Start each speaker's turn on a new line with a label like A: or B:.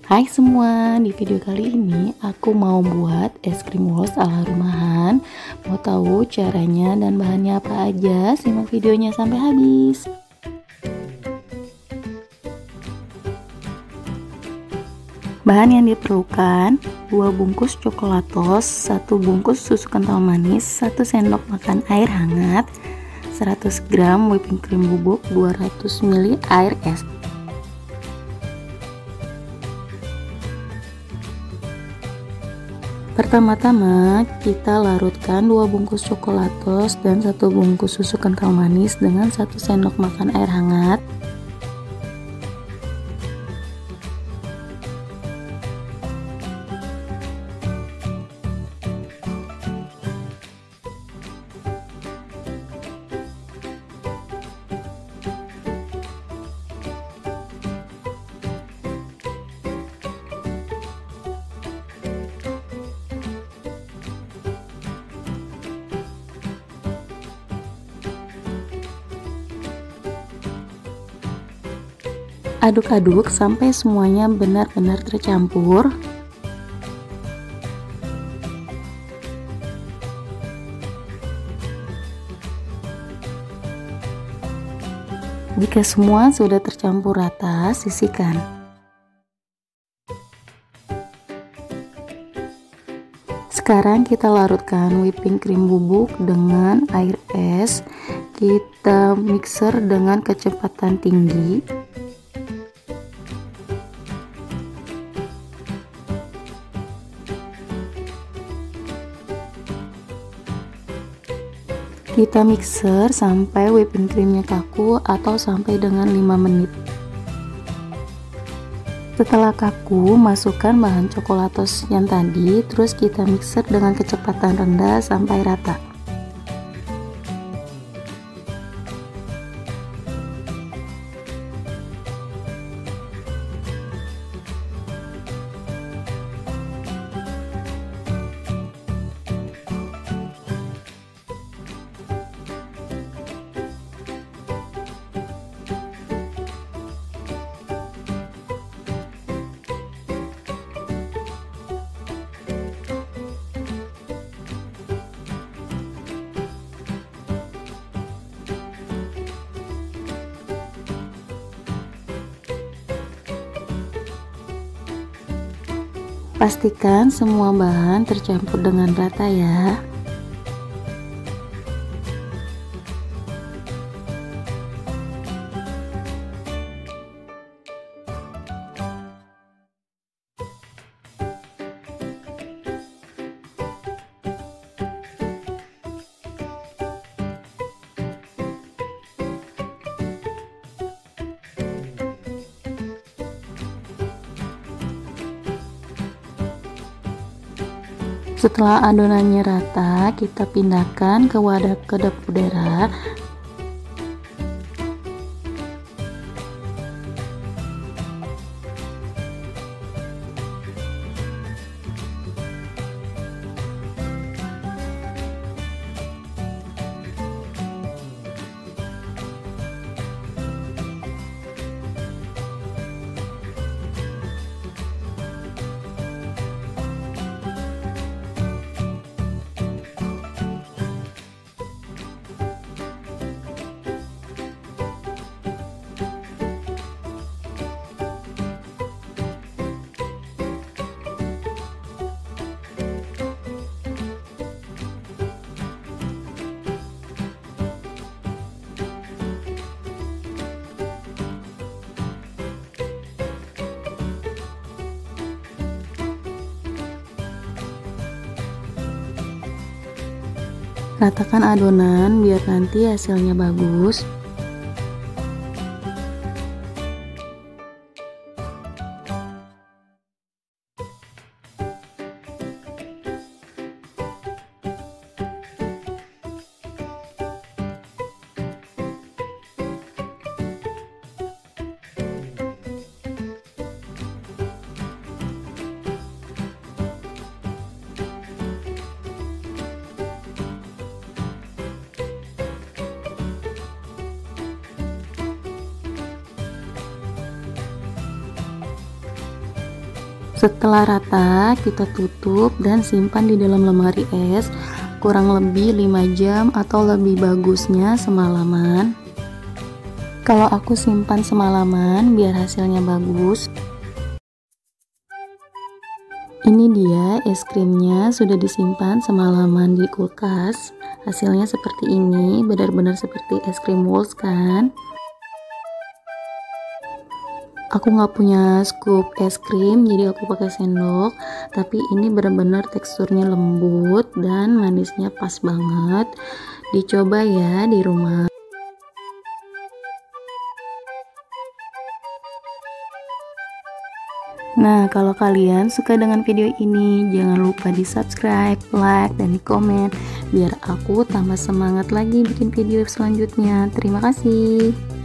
A: Hai semua, di video kali ini aku mau buat es krim walls ala rumahan. Mau tahu caranya dan bahannya apa aja? Simak videonya sampai habis. Bahan yang diperlukan: 2 bungkus coklatos, 1 bungkus susu kental manis, 1 sendok makan air hangat, 100 gram whipping cream bubuk, 200 ml air es. Pertama-tama kita larutkan 2 bungkus coklatos dan 1 bungkus susu kental manis dengan 1 sendok makan air hangat. Aduk-aduk sampai semuanya benar-benar tercampur. Jika semua sudah tercampur rata, sisihkan. Sekarang kita larutkan whipping cream bubuk dengan air es. Kita mixer dengan kecepatan tinggi. Kita mixer sampai whipping creamnya kaku atau sampai dengan 5 menit. Setelah kaku, masukkan bahan coklatos yang tadi, terus kita mixer dengan kecepatan rendah sampai rata. Pastikan semua bahan tercampur dengan rata ya. Setelah adonannya rata, kita pindahkan ke wadah kedap udara. Ratakan adonan biar nanti hasilnya bagus. Setelah rata, kita tutup dan simpan di dalam lemari es kurang lebih 5 jam atau lebih bagusnya semalaman. Kalau aku simpan semalaman biar hasilnya bagus. Ini dia es krimnya, sudah disimpan semalaman di kulkas. Hasilnya seperti ini, benar-benar seperti es krim Walls kan? Aku nggak punya scoop es krim, jadi aku pakai sendok. Tapi ini benar-benar teksturnya lembut dan manisnya pas banget. Dicoba ya di rumah. Nah, kalau kalian suka dengan video ini, jangan lupa di subscribe, like, dan di komen biar aku tambah semangat lagi bikin video selanjutnya. Terima kasih.